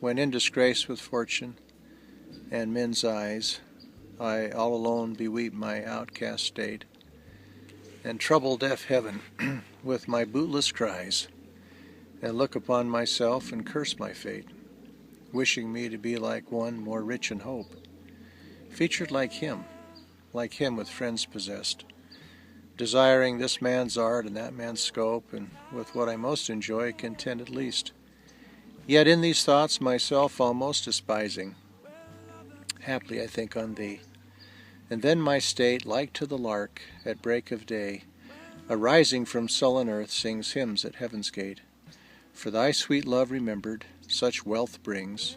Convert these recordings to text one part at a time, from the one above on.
when in disgrace with fortune and men's eyes, I all alone beweep my outcast state, and trouble deaf heaven with my bootless cries, and look upon myself and curse my fate, wishing me to be like one more rich in hope, featured like him with friends possessed, desiring this man's art and that man's scope, and with what I most enjoy content at least. Yet in these thoughts myself almost despising, haply I think on thee, and then my state, like to the lark at break of day, arising from sullen earth, sings hymns at heaven's gate. For thy sweet love remembered, such wealth brings,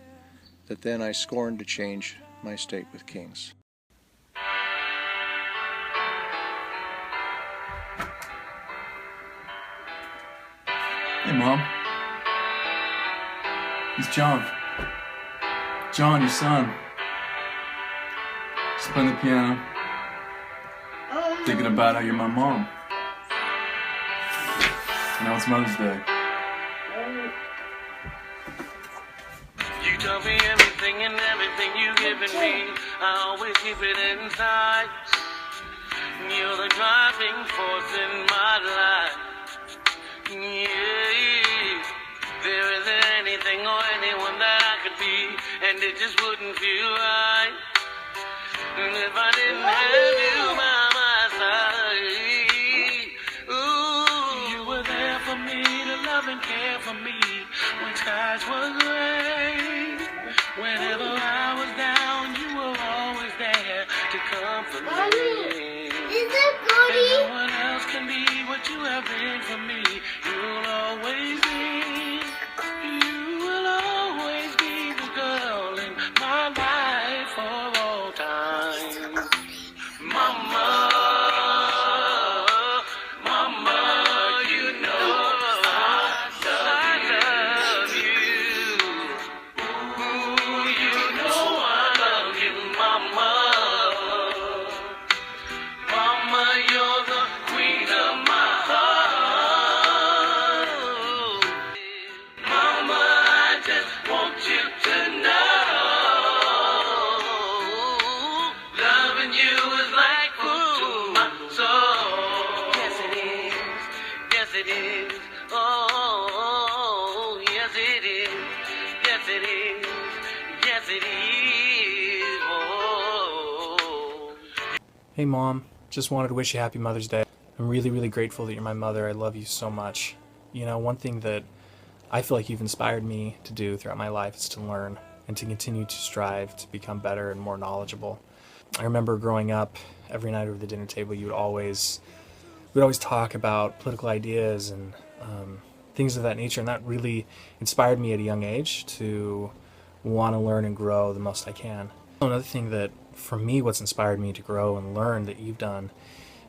that then I scorn to change my state with kings. Hey, Mom. It's John. John, your son. Just playing the piano. Thinking about how you're my mom. Now it's Mother's Day. You tell me everything and everything you've given me, I always keep it inside. You're the driving force in my life. Yeah, there isn't anything or anyone that I could be, and it just wouldn't feel right. And if I didn't have you by my side, ooh, you were there for me to love and care for me when skies were gray. Whenever I was down, you were always there to comfort me. Is it Cody? And no one else can be what you have been for me. You'll always be. You will always be the girl in my life for all time. Mama, Mama, you know I love you. Ooh, you know I love you, Mama. Mama, you're the queen of my heart. Mama, I just want you to know, loving you is like food to my soul. Yes, it is. Yes, it is. Oh, yes, it is. Yes, it is. Yes, it is. Oh. Hey Mom, just wanted to wish you happy Mother's Day. I'm really, really grateful that you're my mother. I love you so much. You know, one thing that I feel like you've inspired me to do throughout my life is to learn and to continue to strive to become better and more knowledgeable. I remember growing up, every night over the dinner table, we'd always talk about political ideas and things of that nature, and that really inspired me at a young age to want to learn and grow the most I can. Another thing that, for me, what's inspired me to grow and learn that you've done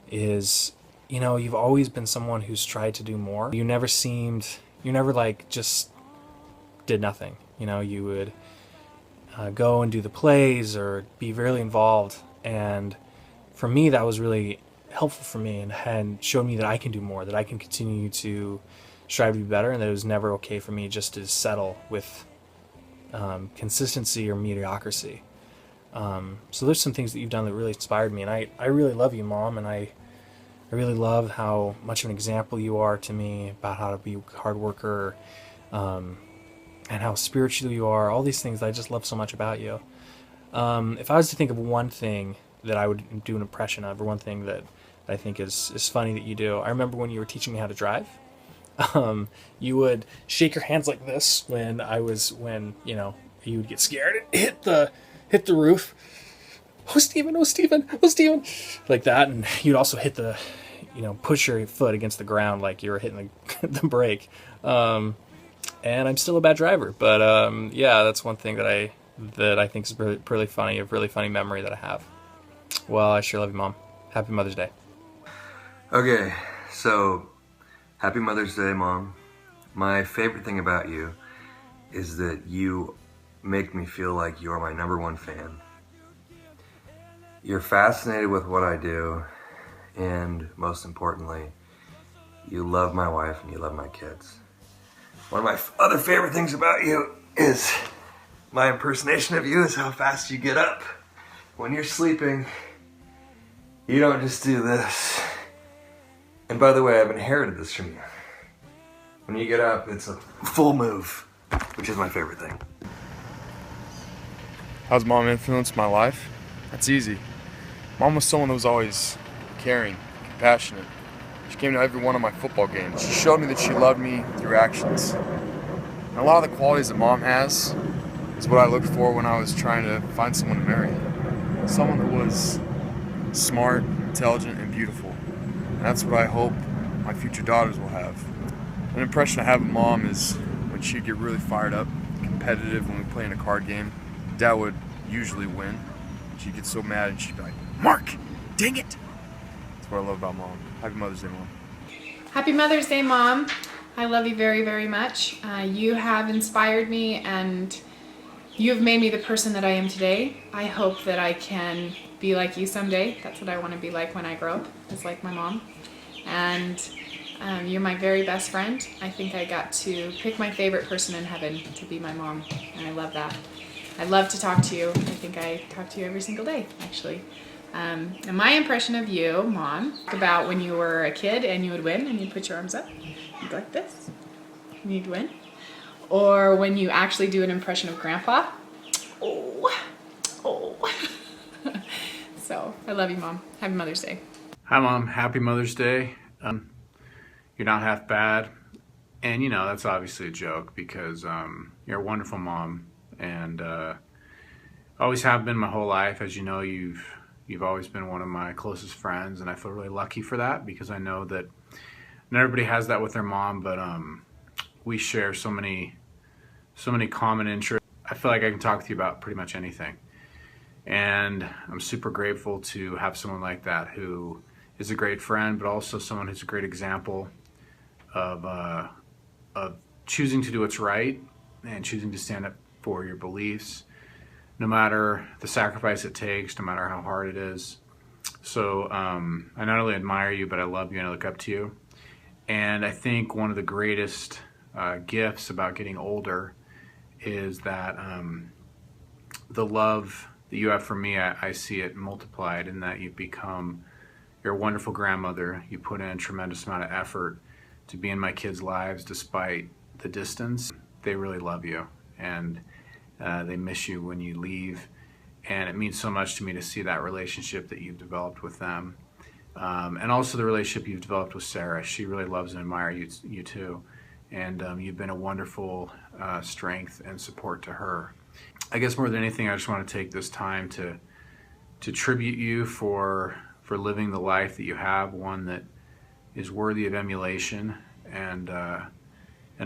is, you know, you've always been someone who's tried to do more. You never like just did nothing. You know, you would go and do the plays or be really involved, and for me that was really helpful for me and showed me that I can do more, that I can continue to strive to be better, and that it was never okay for me just to settle with consistency or mediocrity. So there's some things that you've done that really inspired me, and I really love you, Mom, and I really love how much of an example you are to me about how to be a hard worker, and how spiritual you are, all these things that I just love so much about you. If I was to think of one thing that I would do an impression of, or one thing that I think is funny that you do, I remember when you were teaching me how to drive, you would shake your hands like this when you know, you would get scared and hit the roof. Oh, Stephen, oh, Stephen, oh, Stephen, like that. And you'd also hit push your foot against the ground like you were hitting the brake. And I'm still a bad driver, but yeah, that's one thing that I think is really funny, a really funny memory that I have. Well, I sure love you, Mom. Happy Mother's Day. Okay, so happy Mother's Day, Mom. My favorite thing about you is that you make me feel like you're my #1 fan. You're fascinated with what I do, and most importantly, you love my wife and you love my kids. One of my other favorite things about you is my impersonation of you is how fast you get up. When you're sleeping, you don't just do this. And by the way, I've inherited this from you. When you get up, it's a full move, which is my favorite thing. How's mom influenced my life? That's easy. Mom was someone that was always caring, compassionate. She came to every one of my football games. She showed me that she loved me through actions. And a lot of the qualities that mom has is what I looked for when I was trying to find someone to marry. Someone that was smart, intelligent, and beautiful. And that's what I hope my future daughters will have. An impression I have of mom is when she'd get really fired up, competitive when we play in a card game. Dad would usually win. She'd get so mad and she'd be like, "Mark, dang it!" That's what I love about mom. Happy Mother's Day, Mom. Happy Mother's Day, Mom. I love you very, very much. You have inspired me and you have made me the person that I am today. I hope that I can be like you someday. That's what I want to be like when I grow up, is like my mom. And you're my very best friend. I think I got to pick my favorite person in heaven to be my mom, and I love that. I love to talk to you. I think I talk to you every single day, actually. And my impression of you, Mom, about when you were a kid and you would win and you'd put your arms up, you'd go like this, and you'd win. Or when you actually do an impression of Grandpa. Oh. So, I love you, Mom. Happy Mother's Day. Hi, Mom. Happy Mother's Day. You're not half bad. And, you know, that's obviously a joke because you're a wonderful mom. And always have been my whole life. As you know, you've always been one of my closest friends. And I feel really lucky for that because I know that not everybody has that with their mom. But we share so many common interests. I feel like I can talk to you about pretty much anything. And I'm super grateful to have someone like that who is a great friend, but also someone who's a great example of choosing to do what's right and choosing to stand up for your beliefs, no matter the sacrifice it takes, no matter how hard it is. So I not only admire you, but I love you and I look up to you. And I think one of the greatest gifts about getting older is that the love that you have for me, I see it multiplied in that you're a wonderful grandmother. You put in a tremendous amount of effort to be in my kids' lives despite the distance. They really love you and they miss you when you leave. And it means so much to me to see that relationship that you've developed with them. And also the relationship you've developed with Sarah. She really loves and admires you too. And you've been a wonderful strength and support to her. I guess more than anything, I just want to take this time to tribute you for living the life that you have, one that is worthy of emulation, and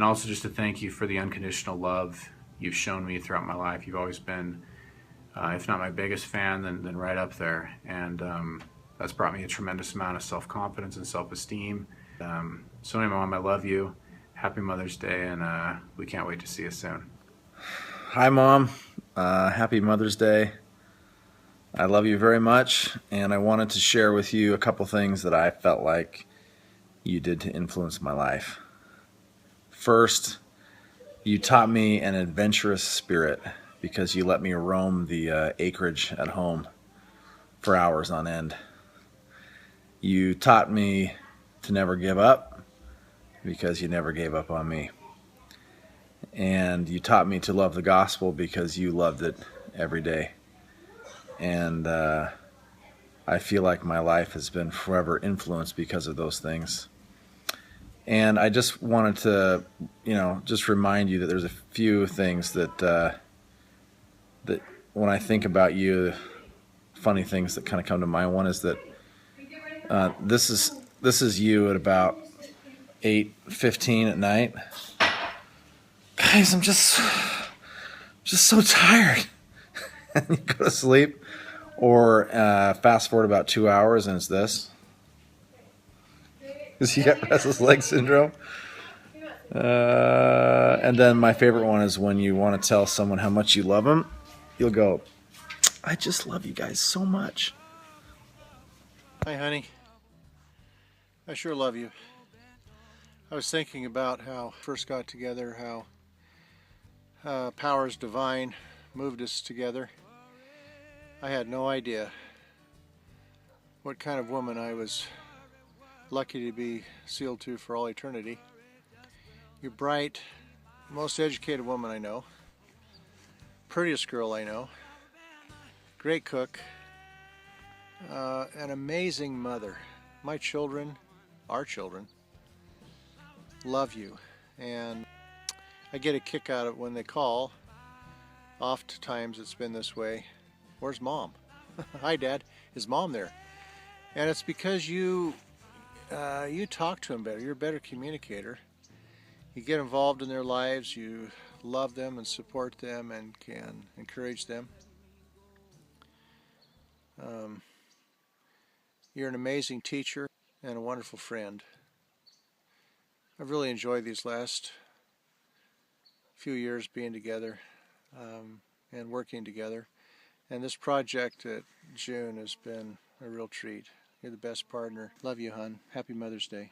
also just to thank you for the unconditional love you've shown me throughout my life. You've always been, if not my biggest fan, then right up there, and that's brought me a tremendous amount of self-confidence and self-esteem. So anyway, Mom, I love you. Happy Mother's Day, and we can't wait to see you soon. Hi, Mom. Happy Mother's Day. I love you very much, and I wanted to share with you a couple things that I felt like you did to influence my life. First, you taught me an adventurous spirit because you let me roam the acreage at home for hours on end. You taught me to never give up because you never gave up on me. And you taught me to love the gospel because you loved it every day. And I feel like my life has been forever influenced because of those things. And I just wanted to, just remind you that there's a few things that that when I think about you, funny things that kind of come to mind. One is that this is you at about 8:15 at night. Guys, I'm just so tired. And you go to sleep, or fast forward about 2 hours and it's this. Because you got restless leg syndrome. And then my favorite one is when you want to tell someone how much you love them, you'll go, I just love you guys so much. Hi, honey. I sure love you. I was thinking about how we first got together, how power is divine, moved us together, I had no idea what kind of woman I was lucky to be sealed to for all eternity. You're bright, most educated woman I know, prettiest girl I know, great cook, an amazing mother. My children, our children, love you, and I get a kick out of it when they call. Oftentimes it's been this way. Where's Mom? Hi, Dad. Is Mom there? And it's because you talk to them better. You're a better communicator. You get involved in their lives. You love them and support them and can encourage them. You're an amazing teacher and a wonderful friend. I've really enjoyed these last few years being together and working together. And this project at June has been a real treat. You're the best partner. Love you, hon. Happy Mother's Day.